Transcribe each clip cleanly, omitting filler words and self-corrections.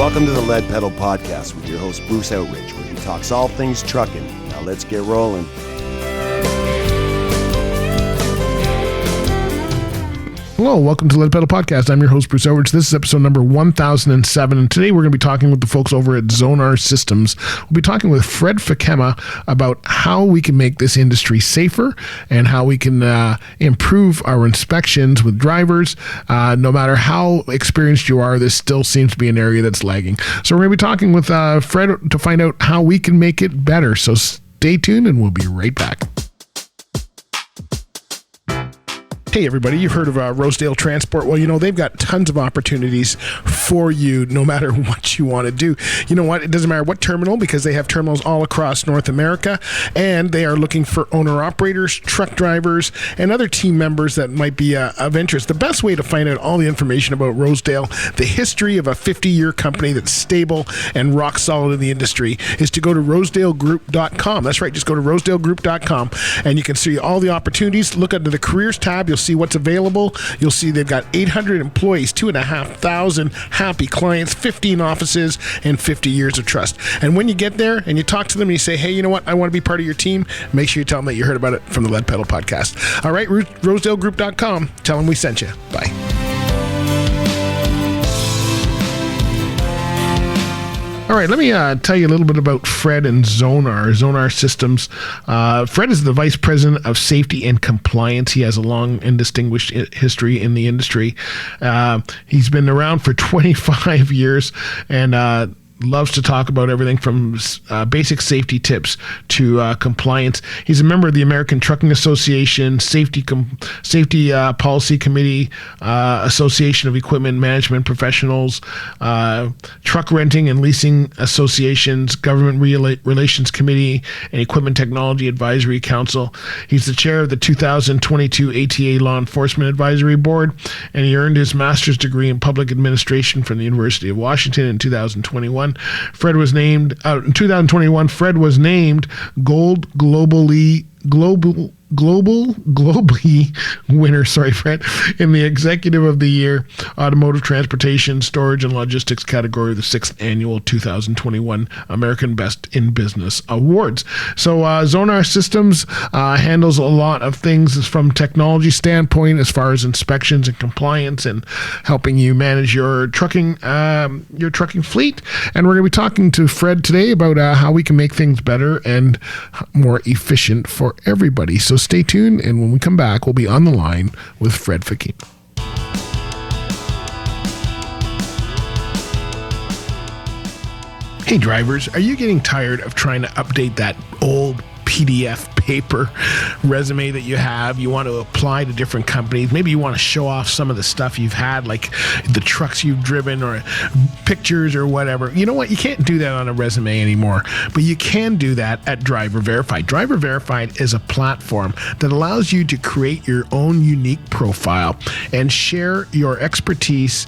Welcome to the Lead Pedal Podcast with your host, Bruce Outridge, where he talks all things trucking. Now let's get rolling. Hello, welcome to the Lead Pedal Podcast. I'm your host, Bruce Outridge. This is episode number 1007, and today we're going to be talking with the folks over at Zonar Systems. We'll be talking with Fred Fakkema about how we can make this industry safer and how we can improve our inspections with drivers. No matter how experienced you are, this still seems to be an area that's lagging. So we're going to be talking with Fred to find out how we can make it better. So stay tuned and we'll be right back. Hey everybody, you've heard of Rosedale Transport. Well, you know, they've got tons of opportunities for you no matter what you want to do. You know what? It doesn't matter what terminal, because they have terminals all across North America, and they are looking for owner-operators, truck drivers, and other team members that might be of interest. The best way to find out all the information about Rosedale, the history of a 50-year company that's stable and rock solid in the industry, is to go to rosedalegroup.com. That's right, just go to rosedalegroup.com, and you can see all the opportunities. Look under the careers tab. You'll see what's available. You'll see they've got 800 employees, 2,500 happy clients, 15 offices, and 50 years of trust. And when you get there and you talk to them and you say, hey, you know what? I want to be part of your team. Make sure you tell them that you heard about it from the Lead Pedal Podcast. All right, rosedalegroup.com. Tell them we sent you. Bye. All right, let me tell you a little bit about Fred and Zonar Systems. Fred is the Vice President of Safety and Compliance. He has a long and distinguished history in the industry. He's been around for 25 years and loves to talk about everything from basic safety tips to compliance. He's a member of the American Trucking Association, Safety Policy Committee, Association of Equipment Management Professionals, Truck Renting and Leasing Associations, Government Relations Committee, and Equipment Technology Advisory Council. He's the chair of the 2022 ATA Law Enforcement Advisory Board, and he earned his master's degree in public administration from the University of Washington in 2021. Fred was named in 2021. Fred was named Gold Globally winner, Fred, in the Executive of the Year Automotive Transportation, Storage, and Logistics category of the 6th Annual 2021 American Best in Business Awards. So Zonar Systems handles a lot of things from technology standpoint as far as inspections and compliance and helping you manage your trucking fleet. And we're going to be talking to Fred today about how we can make things better and more efficient for everybody. So stay tuned, and when we come back, we'll be on the line with Fred Fakkema. Hey drivers, are you getting tired of trying to update that old PDF paper resume that you have? You want to apply to different companies. Maybe you want to show off some of the stuff you've had, like the trucks you've driven or pictures or whatever. You know what? You can't do that on a resume anymore, but you can do that at Driver Verified. Driver Verified is a platform that allows you to create your own unique profile and share your expertise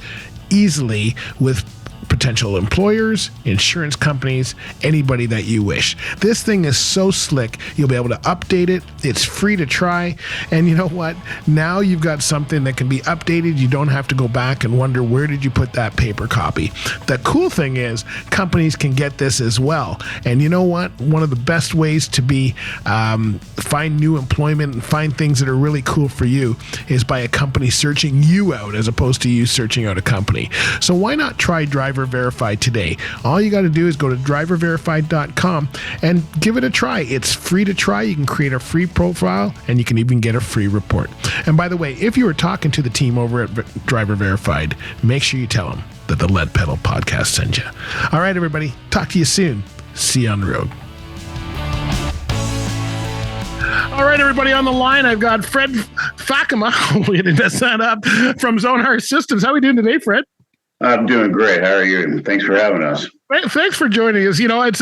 easily with potential employers, insurance companies, anybody that you wish. This thing is so slick. You'll be able to update it. It's free to try. And you know what? Now you've got something that can be updated. You don't have to go back and wonder, where did you put that paper copy? The cool thing is companies can get this as well. And you know what? One of the best ways to be find new employment and find things that are really cool for you is by a company searching you out as opposed to you searching out a company. So why not try Driver Verified today? All you got to do is go to driververified.com and give it a try. It's free to try. You can create a free profile and you can even get a free report. And by the way, if you were talking to the team over at Driver Verified, make sure you tell them that the Lead Pedal Podcast sent you. All right, everybody. Talk to you soon. See you on the road. All right, everybody on the line. I've got Fred Fakkema. Hopefully I didn't mess that up, from Zonar Systems. How are we doing today, Fred? I'm doing great. How are you? Thanks for having us. Thanks for joining us. You know, it's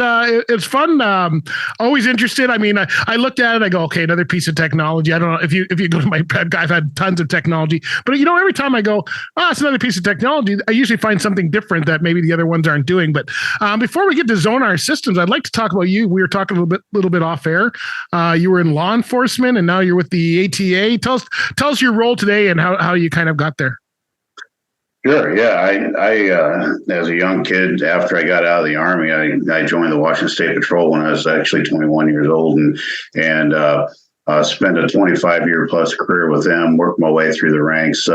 fun. Always interested. I mean, I looked at it. I go, okay, another piece of technology. I don't know if you go to my pet guy. I've had tons of technology, but you know, every time I go, it's another piece of technology, I usually find something different that maybe the other ones aren't doing. But before we get to Zonar Systems, I'd like to talk about you. We were talking a little bit off air. You were in law enforcement, and now you're with the ATA. Tell us your role today and how you kind of got there. Sure. Yeah. As a young kid, after I got out of the Army, I joined the Washington State Patrol when I was actually 21 years old, and spent a 25-year plus career with them, worked my way through the ranks,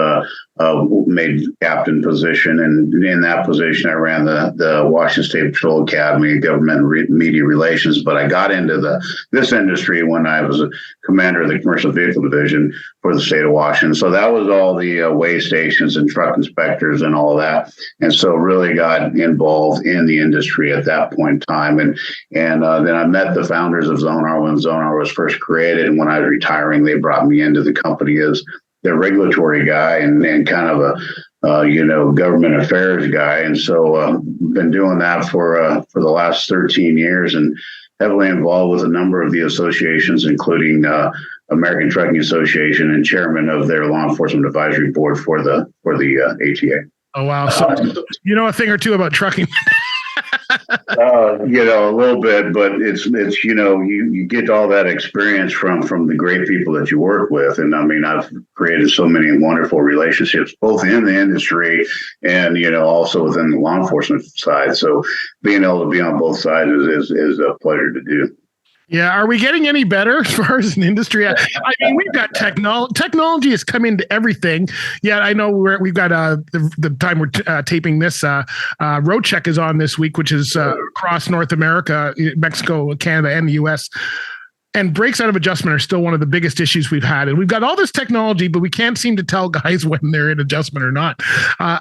made captain position. And in that position, I ran the Washington State Patrol Academy, government media relations. But I got into this industry when I was a commander of the commercial vehicle division for the state of Washington. So that was all the weigh stations and truck inspectors and all that. And so really got involved in the industry at that point in time. And then I met the founders of Zonar when Zonar was first created. And when I was retiring, they brought me into the company as their regulatory guy and kind of a government affairs guy. And so been doing that for the last 13 years and heavily involved with a number of the associations, including American Trucking Association and chairman of their law enforcement advisory board for the ATA. Oh, wow. So you know a thing or two about trucking. A little bit, but it's you get all that experience from the great people that you work with. And I mean, I've created so many wonderful relationships, both in the industry and, also within the law enforcement side. So being able to be on both sides is a pleasure to do. Yeah. Are we getting any better as far as an industry? I mean, we've got technology has come into everything. Yeah, I know we've got the time we're taping this. Road Check is on this week, which is across North America, Mexico, Canada, and the U.S. And brakes out of adjustment are still one of the biggest issues we've had. And we've got all this technology, but we can't seem to tell guys when they're in adjustment or not.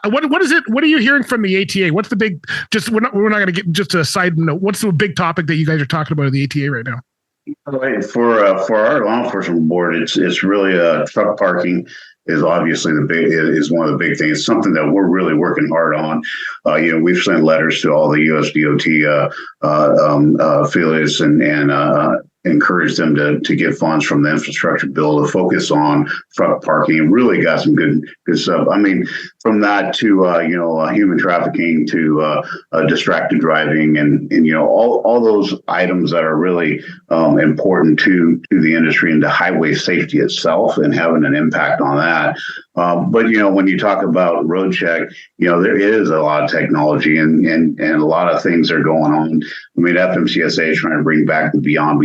What is it? What are you hearing from the ATA? What's the big, we're not going to get just a side note. What's the big topic that you guys are talking about at the ATA right now? For our law enforcement board, it's really truck parking is obviously is one of the big things. It's something that we're really working hard on. We've sent letters to all the US DOT affiliates and encourage them to get funds from the infrastructure bill to focus on truck parking, and really got some good stuff. I mean, from that to human trafficking to distracted driving and all those items that are really important to the industry and to highway safety itself and having an impact on that. But when you talk about Road Check, there is a lot of technology and a lot of things are going on. I mean, FMCSA is trying to bring back the beyond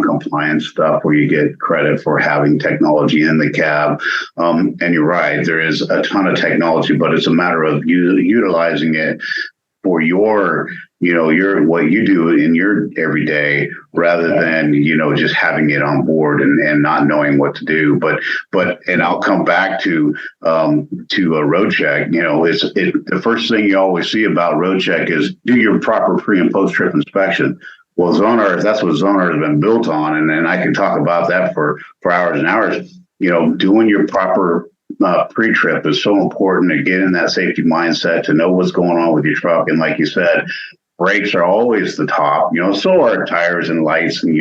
compliance stuff where you get credit for having technology in the cab. And you're right, there is a ton of technology, but it's a matter of utilizing it for your what you do in your everyday rather than, just having it on board and not knowing what to do. But I'll come back to a Road Check. The first thing you always see about Road Check is do your proper pre and post trip inspection. Well, that's what Zonar has been built on. And I can talk about that for hours and hours. Doing your proper pre-trip is so important to get in that safety mindset, to know what's going on with your truck. And like you said, brakes are always the top, so are tires and lights and,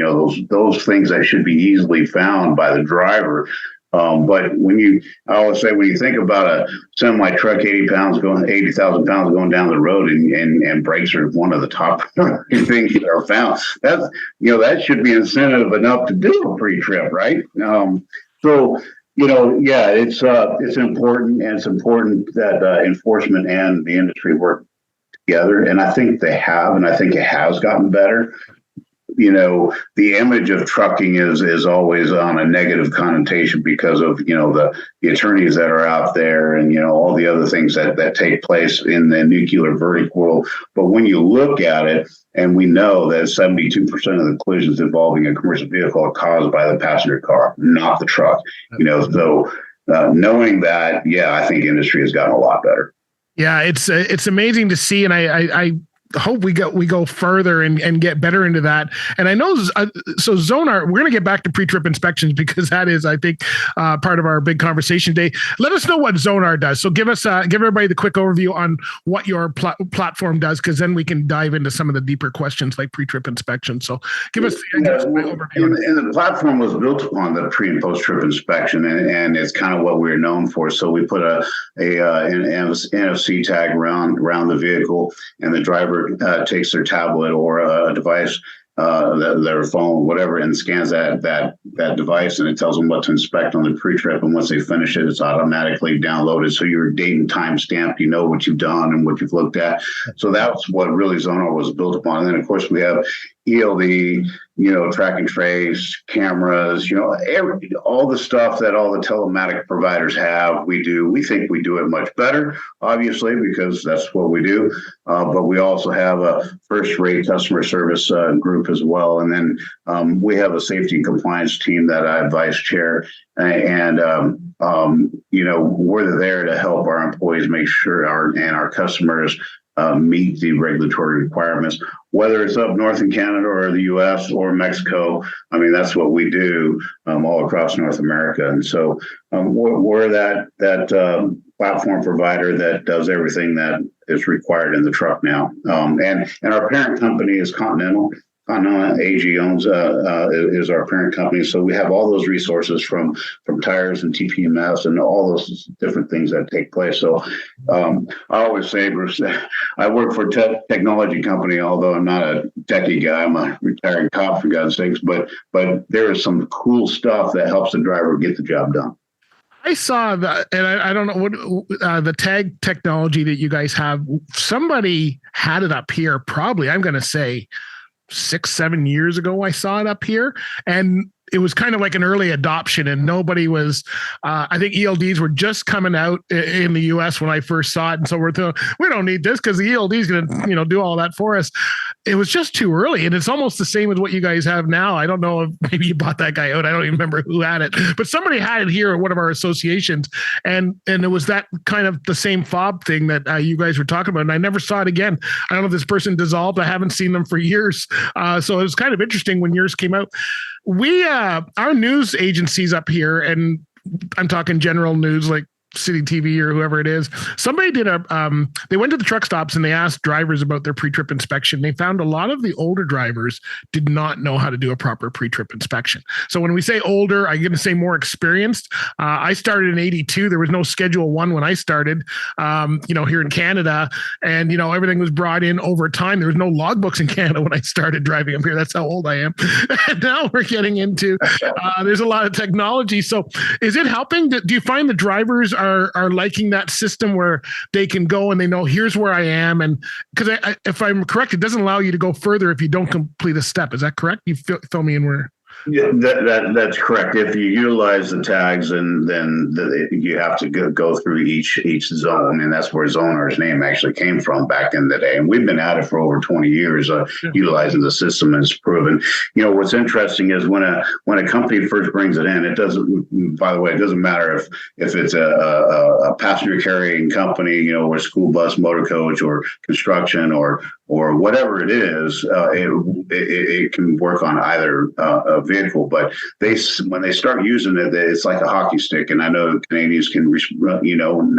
those things that should be easily found by the driver. But I always say, when you think about a semi truck, 80,000 pounds going down the road and brakes are one of the top things that are found, that should be incentive enough to do a pre-trip, right? It's important, and it's important that enforcement and the industry work together. And I think they have, and I think it has gotten better. The image of trucking is always on a negative connotation because of, the attorneys that are out there and, all the other things that take place in the nuclear verdict world. But when you look at it, and we know that 72% of the collisions involving a commercial vehicle are caused by the passenger car, not the truck, so knowing that, I think industry has gotten a lot better. Yeah, it's amazing to see, and I hope we go further and get better into that. And I know, so Zonar, we're going to get back to pre-trip inspections because that is, I think, part of our big conversation today. Let us know what Zonar does. So give everybody the quick overview on what your platform does, because then we can dive into some of the deeper questions like pre-trip inspection. So give us the overview. And the platform was built upon the pre and post-trip inspection, and it's kind of what we're known for. So we put an NFC tag around the vehicle, and the driver takes their tablet or a device their phone, whatever, and scans that device, and it tells them what to inspect on the pre-trip. And once they finish it, it's automatically downloaded. So your date and time stamped, you know what you've done and what you've looked at. So that's what really Zonar was built upon. And then of course we have ELD, track and trace, cameras, all the stuff that all the telematic providers have, we do. We think we do it much better, obviously, because that's what we do. But we also have a first-rate customer service group as well. And then we have a safety and compliance team that I vice chair. And we're there to help our employees make sure our customers meet the regulatory requirements, whether it's up north in Canada or the U.S. or Mexico. I mean, that's what we do all across North America. And so we're that platform provider that does everything that is required in the truck now. And our parent company is Continental. Continental AG owns is our parent company, so we have all those resources from tires and TPMS and all those different things that take place. So I always say, Bruce, I work for a technology company, although I'm not a techie guy. I'm a retired cop, for God's sakes. But there is some cool stuff that helps the driver get the job done. I saw that, and I don't know what the tag technology that you guys have. Somebody had it up here, probably, I'm going to say 6-7 years ago. I saw it up here, and it was kind of like an early adoption, and nobody was, I think ELDs were just coming out in the US when I first saw it. And so we're thinking, we don't need this because the ELD is going to, do all that for us. It was just too early. And it's almost the same as what you guys have now. I don't know if maybe you bought that guy out. I don't even remember who had it, but somebody had it here at one of our associations. And it was that kind of the same fob thing that you guys were talking about. And I never saw it again. I don't know if this person dissolved. I haven't seen them for years. So it was kind of interesting when yours came out. We, our news agencies up here, and I'm talking general news like City TV or whoever it is, somebody did they went to the truck stops and they asked drivers about their pre-trip inspection. They found a lot of the older drivers did not know how to do a proper pre-trip inspection. So when we say older, I'm going to say more experienced. I started in 82. There was no Schedule 1 when I started, here in Canada. And, everything was brought in over time. There was no logbooks in Canada when I started driving up here. That's how old I am. And now we're getting into, there's a lot of technology. So is it helping? Do you find the drivers are liking that system where they can go and they know here's where I am? And because if I'm correct, it doesn't allow you to go further if you don't complete a step. Is that correct? You fill me in where. Yeah, that's correct. If you utilize the tags, and then you have to go through each zone, and that's where Zonar's name actually came from back in the day. And we've been at it for over 20 years, utilizing the system, and it's proven. What's interesting is when a company first brings it in, it doesn't. By the way, it doesn't matter if it's a passenger carrying company, or school bus, motor coach, or construction, or whatever it is. It can work on either vehicle, but when they start using it, it's like a hockey stick. And I know Canadians can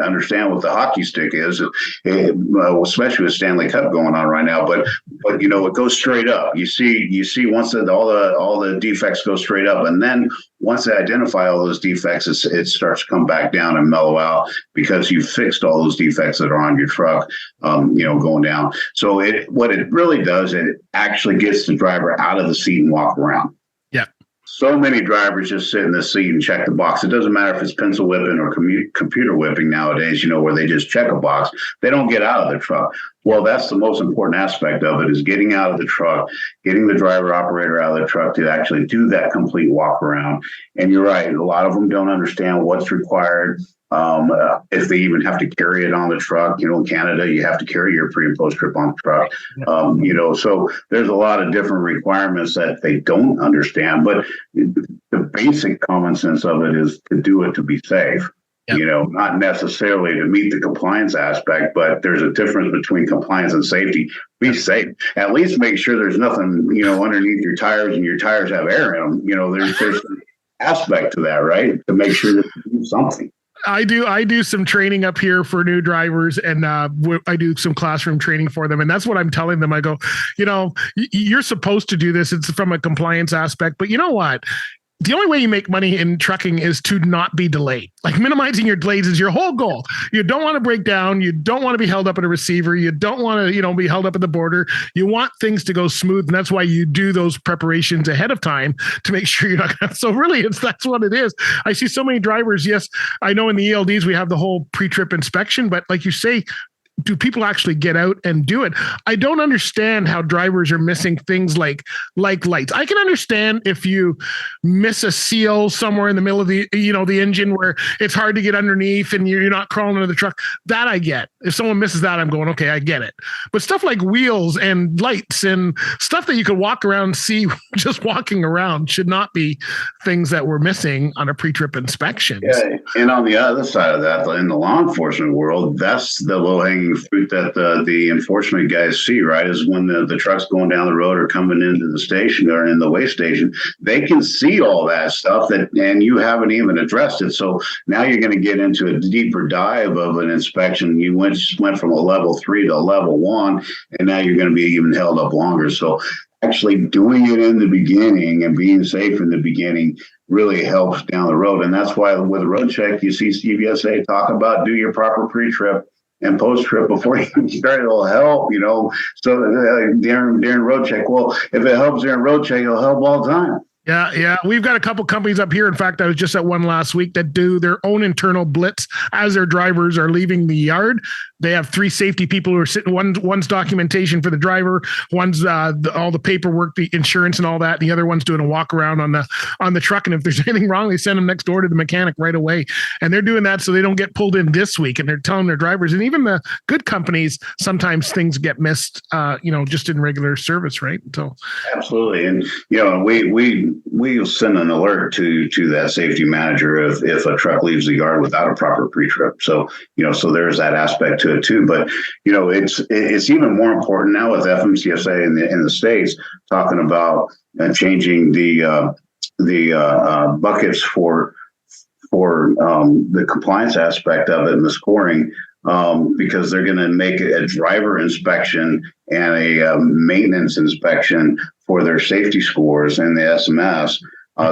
understand what the hockey stick is, especially with Stanley Cup going on right now. But it goes straight up. You see once all the defects go straight up, and then once they identify all those defects, it starts to come back down and mellow out because you fixed all those defects that are on your truck, going down. So what it really does, it actually gets the driver out of the seat and walk around. Yeah. So many drivers just sit in the seat and check the box. It doesn't matter if it's pencil whipping or computer whipping nowadays, where they just check a box. They don't get out of the truck. Well, that's the most important aspect of it, is getting out of the truck, getting the driver operator out of the truck to actually do that complete walk around. And you're right, a lot of them don't understand what's required. If they even have to carry it on the truck, in Canada, you have to carry your pre and post trip on the truck. So there's a lot of different requirements that they don't understand, but the basic common sense of it is to do it to be safe. Yep. Not necessarily to meet the compliance aspect, but there's a difference between compliance and safety. Be safe. At least make sure there's nothing, underneath your tires and your tires have air in them. There's an aspect to that, right? To make sure that you do something. I do some training up here for new drivers, and I do some classroom training for them. And that's what I'm telling them. I go, you're supposed to do this. It's from a compliance aspect, but you know what? the only way you make money in trucking is to not be delayed. Like minimizing your delays is your whole goal. You don't want to break down. You don't want to be held up at a receiver. You don't want to, be held up at the border. You want things to go smooth. And that's why you do those preparations ahead of time to make sure you're not going to. So really, that's what it is. I see so many drivers. Yes, I know in the ELDs, we have the whole pre-trip inspection, but like you say, do people actually get out and do it? I don't understand how drivers are missing things like lights. I can understand if you miss a seal somewhere in the middle of the engine where it's hard to get underneath and you're not crawling under the truck. That I get. If someone misses that, I'm going, okay, I get it. But stuff like wheels and lights and stuff that you could walk around and see just walking around should not be things that we're missing on a pre-trip inspection. Yeah, and on the other side of that, in the law enforcement world, that's the low-hanging fruit that the enforcement guys see, right? Is when the truck's going down the road or coming into the station or in the weigh station, they can see all that stuff and you haven't even addressed it. So now you're going to get into a deeper dive of an inspection. You went from a level 3 to a level 1, and now you're going to be even held up longer. So actually doing it in the beginning and being safe in the beginning really helps down the road. And that's why with road check, you see CVSA talk about do your proper pre-trip and post-trip before you start. It'll help, So during road check, well, if it helps during road check, it'll help all the time. Yeah. We've got a couple companies up here. In fact, I was just at one last week that do their own internal blitz as their drivers are leaving the yard. They have 3 safety people who are sitting. One's documentation for the driver, one's all the paperwork, the insurance and all that. And the other one's doing a walk around on the truck. And if there's anything wrong, they send them next door to the mechanic right away. And they're doing that so they don't get pulled in this week. And they're telling their drivers, and even the good companies, sometimes things get missed, just in regular service, right? So absolutely. And we send an alert to that safety manager if a truck leaves the yard without a proper pre-trip. So so there's that aspect to it too. But it's even more important now with FMCSA in the states talking about changing the buckets for the compliance aspect of it and the scoring. Because they're going to make a driver inspection and a maintenance inspection for their safety scores and the SMS.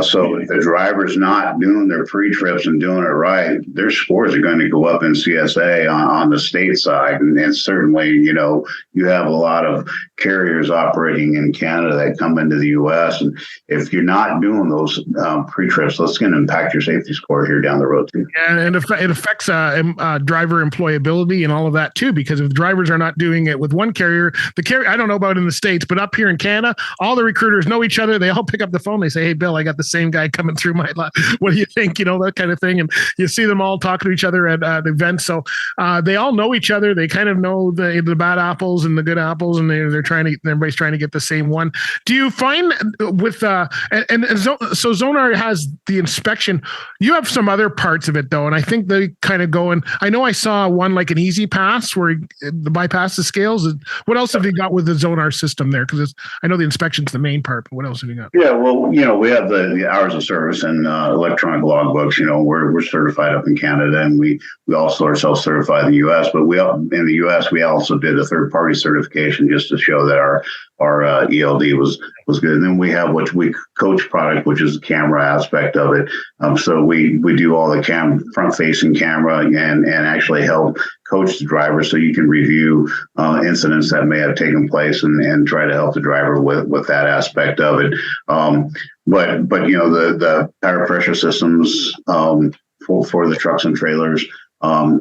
So if the driver's not doing their pre-trips and doing it right, their scores are going to go up in CSA on the state side. And certainly, you have a lot of carriers operating in Canada that come into the U.S. And if you're not doing those pre-trips, that's going to impact your safety score here down the road too. And it affects driver employability and all of that too, because if the drivers are not doing it with one carrier, I don't know about in the States, but up here in Canada, all the recruiters know each other. They all pick up the phone. They say, "Hey, Bill, I got the same guy coming through my lot. What do you think?" That kind of thing. And you see them all talking to each other at events. So they all know each other. They kind of know the bad apples and the good apples, and everybody's trying to get the same one. Do you find with so Zonar has the inspection? You have some other parts of it though, and I think they kind of go. And I know I saw one like an Easy Pass where the bypass the scales. What else have you got with the Zonar system there? Because I know the inspection's the main part, but what else have you got? Yeah, well, we have the hours of service and electronic logbooks. We're certified up in Canada, and we also are self-certified in the U.S. But in the U.S. we also did a third-party certification just to show that our ELD was good. And then we have what we coach product, which is the camera aspect of it. So we do all the front-facing camera and actually help coach the driver so you can review incidents that may have taken place and try to help the driver with that aspect of it. But the power pressure systems for the trucks and trailers,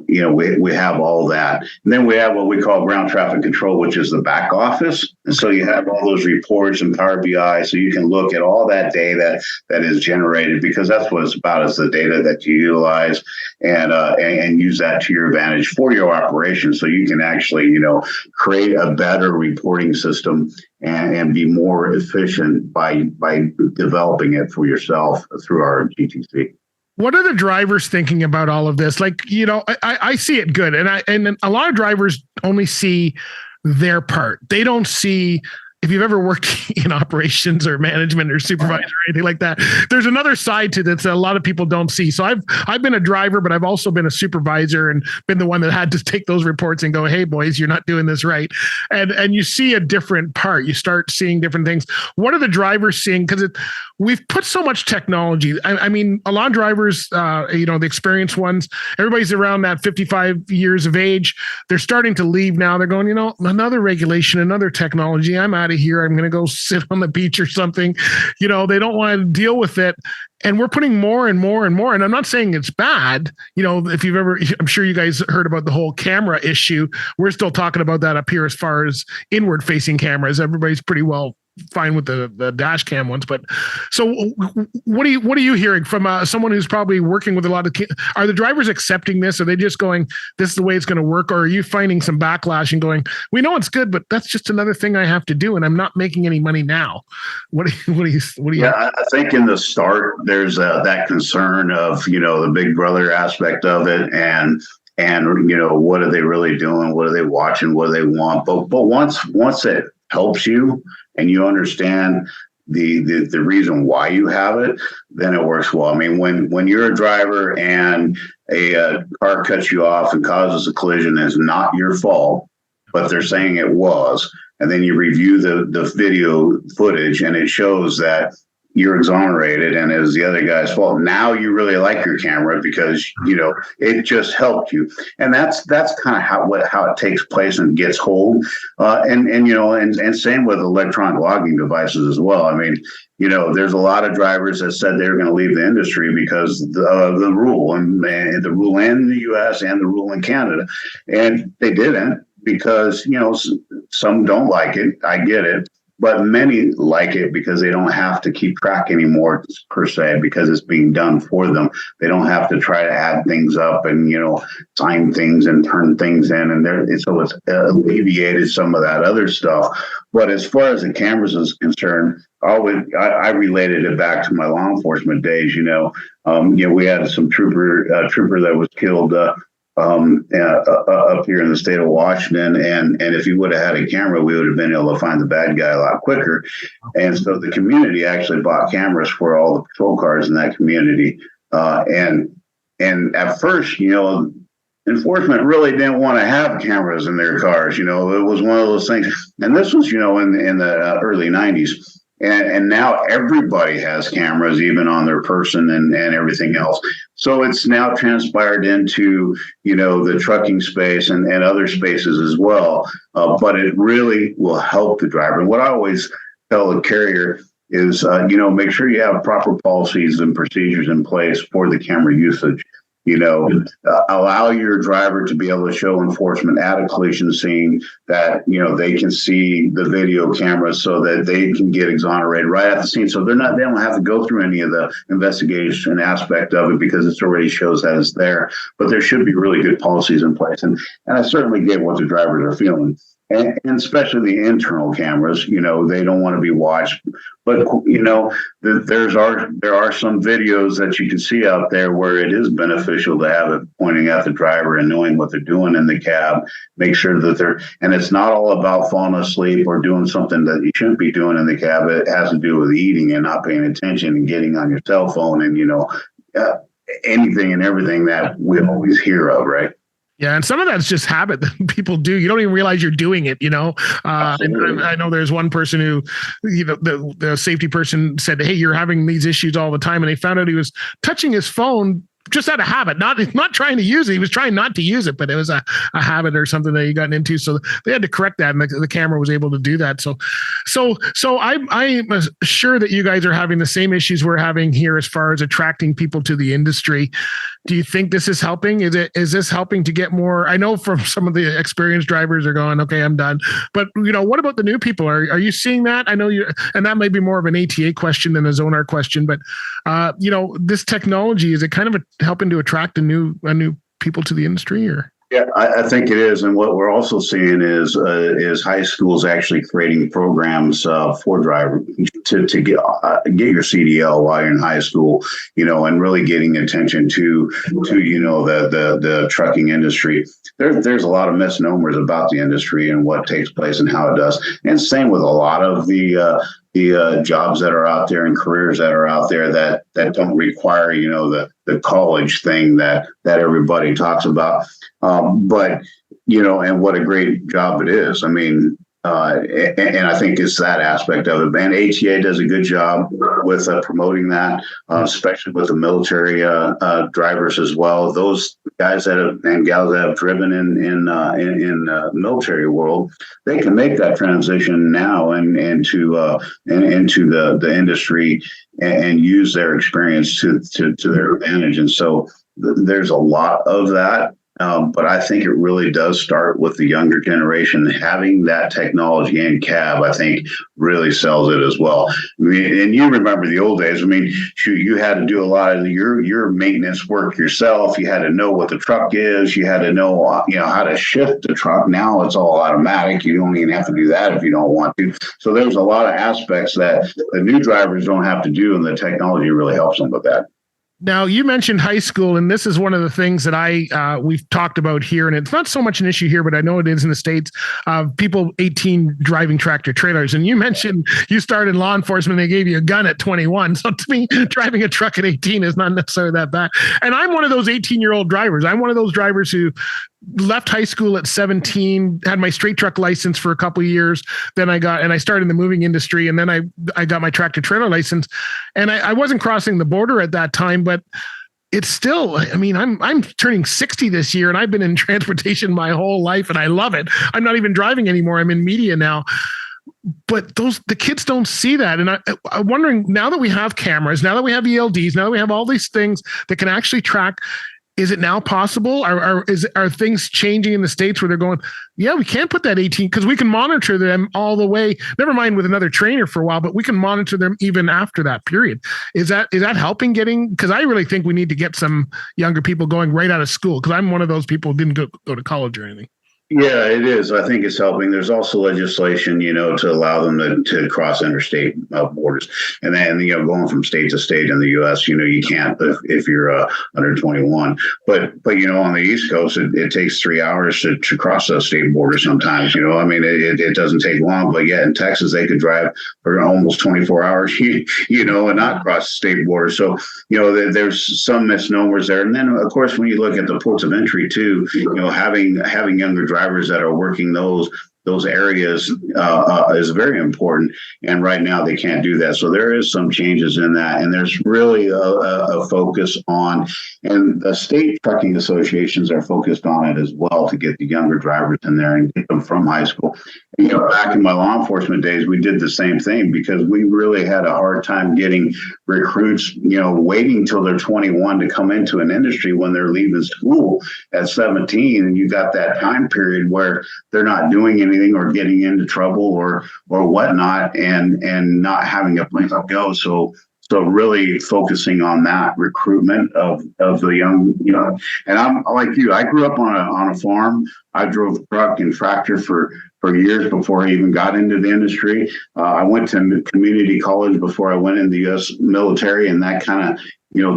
we have all that. And then we have what we call ground traffic control, which is the back office. And so you have all those reports in Power BI, so you can look at all that data that is generated, because that's what it's about, is the data that you utilize and use that to your advantage for your operation. So you can actually, create a better reporting system and be more efficient by developing it for yourself through our GTC. What are the drivers thinking about all of this? Like, I see it good. And a lot of drivers only see their part. They don't see if you've ever worked in operations or management or supervisor or anything like that, there's another side to this that a lot of people don't see. So I've been a driver, but I've also been a supervisor and been the one that had to take those reports and go, hey boys, you're not doing this right. And you see a different part. You start seeing different things. What are the drivers seeing? Because we've put so much technology. I mean, a lot of drivers, the experienced ones, everybody's around that 55 years of age. They're starting to leave now. They're going, another regulation, another technology. I'm out of here. I'm going to go sit on the beach or something. They don't want to deal with it. And we're putting more and more and more. And I'm not saying it's bad. If you've ever, I'm sure you guys heard about the whole camera issue. We're still talking about that up here as far as inward facing cameras. Everybody's pretty well fine with the dash cam ones. But so what are you hearing from someone who's probably working with a lot of, are the drivers accepting this? Are they just going, this is the way it's going to work? Or are you finding some backlash and going, we know it's good, but that's just another thing I have to do. And I'm not making any money now. What do you? Yeah, I think in the start, there's that concern of, the big brother aspect of it. And what are they really doing? What are they watching? What do they want? But once it helps you and you understand the reason why you have it, then it works well. I mean, when you're a driver and a car cuts you off and causes a collision, it's not your fault, but they're saying it was, and then you review the video footage and it shows that you're exonerated and it was the other guy's fault. Now you really like your camera because, it just helped you. And that's kind of how it takes place and gets hold. And same with electronic logging devices as well. I mean, there's a lot of drivers that said they were going to leave the industry because of the rule and the rule in the US and the rule in Canada. And they didn't because, some don't like it. I get it. But many like it because they don't have to keep track anymore, per se, because it's being done for them. They don't have to try to add things up and, sign things and turn things in. And so it's alleviated some of that other stuff. But as far as the cameras is concerned, I related it back to my law enforcement days. We had some trooper that was killed up here in the state of Washington, and if he would have had a camera, we would have been able to find the bad guy a lot quicker. And so the community actually bought cameras for all the patrol cars in that community. And at first, enforcement really didn't want to have cameras in their cars. It was one of those things. And this was, in the early 90s. And now everybody has cameras, even on their person and everything else. So it's now transpired into, the trucking space and other spaces as well. But it really will help the driver. And what I always tell a carrier is, make sure you have proper policies and procedures in place for the camera usage. Allow your driver to be able to show enforcement at a collision scene that, they can see the video camera so that they can get exonerated right at the scene. So they don't have to go through any of the investigation aspect of it because it already shows that it's there. But there should be really good policies in place. And I certainly get what the drivers are feeling. And especially the internal cameras, they don't want to be watched. But, there are some videos that you can see out there where it is beneficial to have it pointing at the driver and knowing what they're doing in the cab. Make sure that and it's not all about falling asleep or doing something that you shouldn't be doing in the cab. It has to do with eating and not paying attention and getting on your cell phone and, anything and everything that we always hear of, right? Yeah, and some of that's just habit that people do. You don't even realize you're doing it, I know there's one person who, the safety person said, hey, you're having these issues all the time. And they found out he was touching his phone just out of habit, not trying to use it. He was trying not to use it, but it was a habit or something that he got into. So they had to correct that, and the camera was able to do that. So I'm sure that you guys are having the same issues we're having here as far as attracting people to the industry. Do you think this is helping? Is this helping to get more? I know from some of the experienced drivers are going, okay, I'm done. But what about the new people? Are you seeing that? I know and that might be more of an ATA question than a Zonar question, but this technology, is it kind of helping to attract a new people to the industry, or? Yeah, I think it is, and what we're also seeing is high schools actually creating programs for drivers to get your CDL while you're in high school, and really getting attention to the trucking industry. There's a lot of misnomers about the industry and what takes place and how it does, and same with a lot of the jobs that are out there and careers that are out there that don't require the college thing that everybody talks about. But and what a great job it is. I mean, and I think it's that aspect of it. And ATA does a good job with promoting that, especially with the military drivers as well. Those guys and gals that have driven in the military world, they can make that transition now and into the industry and use their experience to their advantage. And so there's a lot of that. But I think it really does start with the younger generation. Having that technology in cab, I think, really sells it as well. I mean, and you remember the old days. I mean, you had to do a lot of your maintenance work yourself. You had to know what the truck is. You had to know, how to shift the truck. Now it's all automatic. You don't even have to do that if you don't want to. So there's a lot of aspects that the new drivers don't have to do, and the technology really helps them with that. Now, you mentioned high school, and this is one of the things that we've talked about here, and it's not so much an issue here, but I know it is in the States, people 18 driving tractor trailers. And you mentioned you started law enforcement, they gave you a gun at 21. So to me, driving a truck at 18 is not necessarily that bad. And I'm one of those 18-year-old drivers. I'm one of those drivers who left high school at 17, had my straight truck license for a couple of years. Then I started in the moving industry, and then I got my tractor trailer license, and I wasn't crossing the border at that time, but it's still, I mean, I'm turning 60 this year, and I've been in transportation my whole life, and I love it. I'm not even driving anymore. I'm in media now. But the kids don't see that. And I'm wondering, now that we have cameras, now that we have ELDs, now that we have all these things that can actually track, is it now possible? Are things changing in the States where they're going, yeah, we can't put that 18 because we can monitor them all the way, never mind with another trainer for a while, but we can monitor them even after that period. Is that helping because I really think we need to get some younger people going right out of school, because I'm one of those people who didn't go to college or anything. Yeah, it is. I think it's helping. There's also legislation, to allow them to cross interstate borders, and then going from state to state in the U.S. You can't if you're under 21. But on the East Coast, it takes 3 hours to cross those state borders sometimes. I mean, it doesn't take long. But yeah, in Texas, they could drive for almost 24 hours, and not cross the state border. So there's some misnomers there. And then of course, when you look at the ports of entry too, having younger drivers that are working those areas is very important, and right now they can't do that. So there is some changes in that, and there's really a focus on, and the state trucking associations are focused on it as well, to get the younger drivers in there and get them from high school. Back in my law enforcement days, we did the same thing, because we really had a hard time getting recruits, waiting till they're 21 to come into an industry when they're leaving school at 17, and you got that time period where they're not doing anything or getting into trouble or whatnot, and not having a place to go. So really focusing on that recruitment of the young, and I'm like you. I grew up on a farm. I drove truck and tractor for years before I even got into the industry. I went to community college before I went in the U.S. military, and that kind of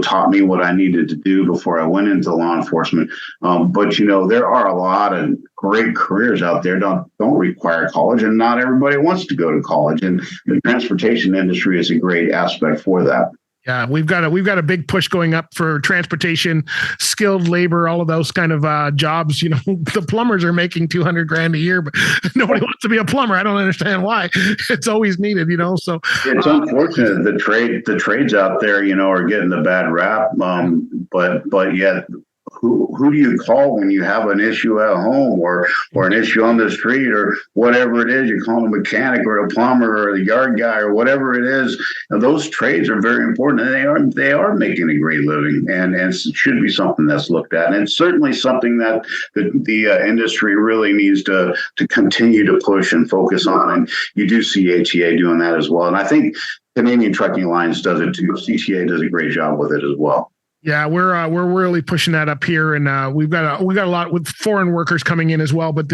taught me what I needed to do before I went into law enforcement. But there are a lot of great careers out there don't require college, and not everybody wants to go to college. And the transportation industry is a great aspect for that. Yeah, we've got a big push going up for transportation, skilled labor, all of those kind of jobs. The plumbers are making $200,000 a year, but nobody wants to be a plumber. I don't understand why. It's always needed, So it's unfortunate the trades out there, are getting the bad rap. But yet, who do you call when you have an issue at home or an issue on the street or whatever it is? You call a mechanic or a plumber or the yard guy or whatever it is. And those trades are very important, and they are making a great living, and it should be something that's looked at. And it's certainly something that the industry really needs to continue to push and focus on. And you do see ATA doing that as well. And I think Canadian Trucking Alliance does it too. CTA does a great job with it as well. Yeah, we're really pushing that up here, and we've got a lot with foreign workers coming in as well. But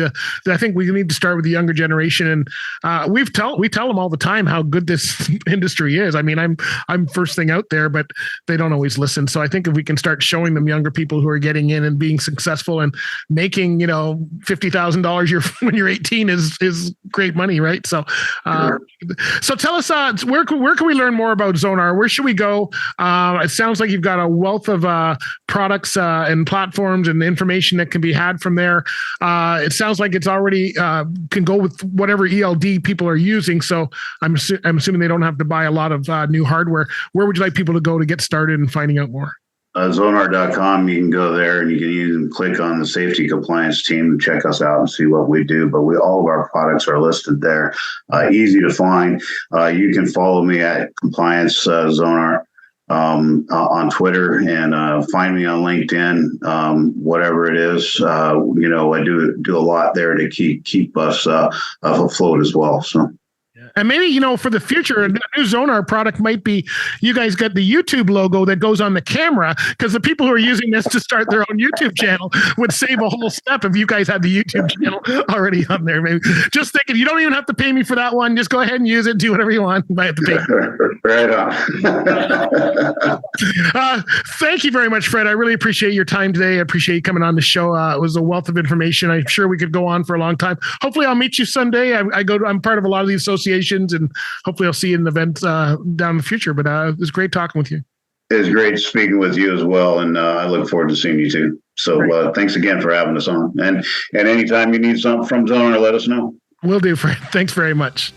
I think we need to start with the younger generation, and we tell them all the time how good this industry is. I mean, I'm first thing out there, but they don't always listen. So I think if we can start showing them younger people who are getting in and being successful and making $50,000 when you're 18 is great money, right? So so tell us where can we learn more about Zonar? Where should we go? It sounds like you've got a wealth of products and platforms and information that can be had from there. It sounds like it's already can go with whatever ELD people are using. So I'm assuming they don't have to buy a lot of new hardware. Where would you like people to go to get started and finding out more? Zonar.com, you can go there and you can even click on the safety compliance team and check us out and see what we do. But all of our products are listed there, easy to find. You can follow me at Compliance Zonar on Twitter, and find me on LinkedIn, whatever it is. I do a lot there to keep us afloat as well. So. And maybe, for the future, a new Zonar product might be, you guys get the YouTube logo that goes on the camera, because the people who are using this to start their own YouTube channel would save a whole step if you guys had the YouTube channel already on there. Maybe just thinking, you don't even have to pay me for that one. Just go ahead and use it. Do whatever you want. Might have to pay. Right on. Thank you very much, Fred. I really appreciate your time today. I appreciate you coming on the show. It was a wealth of information. I'm sure we could go on for a long time. Hopefully I'll meet you someday. I'm part of a lot of the associations, and hopefully I'll see you in the event down in the future. But it was great talking with you. It was great speaking with you as well, and I look forward to seeing you too. So thanks again for having us on. And anytime you need something from Zonar, let us know. Will do, Fred. Thanks very much.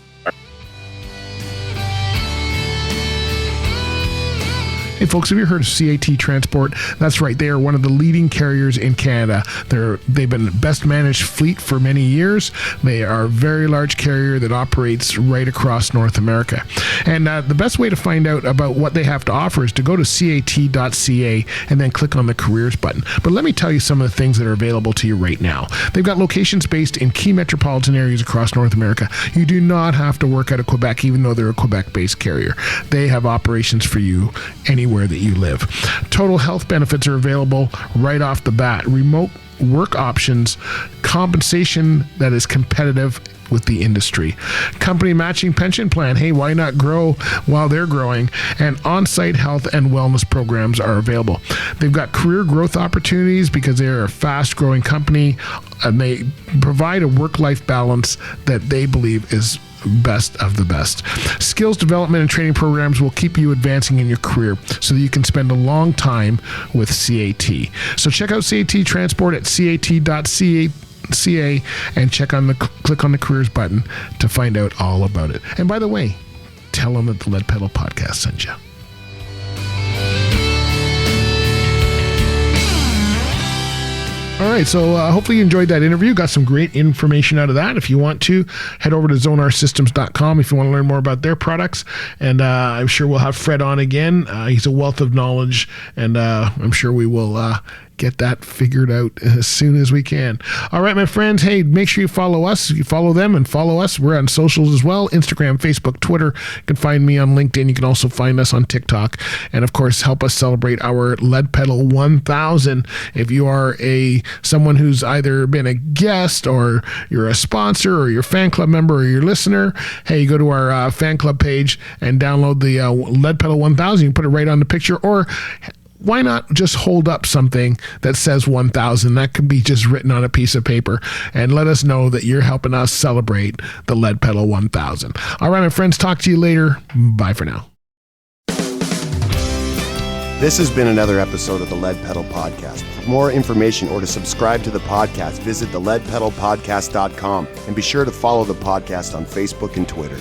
Hey folks, have you heard of CAT Transport? That's right, they are one of the leading carriers in Canada. They've been the best managed fleet for many years. They are a very large carrier that operates right across North America. And the best way to find out about what they have to offer is to go to cat.ca and then click on the careers button. But let me tell you some of the things that are available to you right now. They've got locations based in key metropolitan areas across North America. You do not have to work out of Quebec, even though they're a Quebec-based carrier. They have operations for you anywhere that you live. Total health benefits are available right off the bat. Remote work options, compensation that is competitive with the industry. Company matching pension plan. Hey, why not grow while they're growing? And on-site health and wellness programs are available. They've got career growth opportunities because they're a fast-growing company, and they provide a work-life balance that they believe is best of the best. Skills development and training programs will keep you advancing in your career so that you can spend a long time with CAT. So check out CAT Transport at cat.ca and click on the careers button to find out all about it. And by the way, tell them that the Lead Pedal Podcast sent you. All right, so hopefully you enjoyed that interview. Got some great information out of that. If you want to, head over to zonarsystems.com if you want to learn more about their products. And I'm sure we'll have Fred on again. He's a wealth of knowledge, and I'm sure we will get that figured out as soon as we can. All right, my friends. Hey, make sure you follow us. You follow them and follow us. We're on socials as well. Instagram, Facebook, Twitter. You can find me on LinkedIn. You can also find us on TikTok. And of course, help us celebrate our Lead Pedal 1000. If you are someone who's either been a guest, or you're a sponsor, or you're a fan club member, or you're a listener, hey, go to our fan club page and download the Lead Pedal 1000. You can put it right on the picture, or why not just hold up something that says 1000? That could be just written on a piece of paper, and let us know that you're helping us celebrate the Lead Pedal 1000. All right, my friends, talk to you later. Bye for now. This has been another episode of the Lead Pedal Podcast. For more information or to subscribe to the podcast, visit theleadpedalpodcast.com, and be sure to follow the podcast on Facebook and Twitter.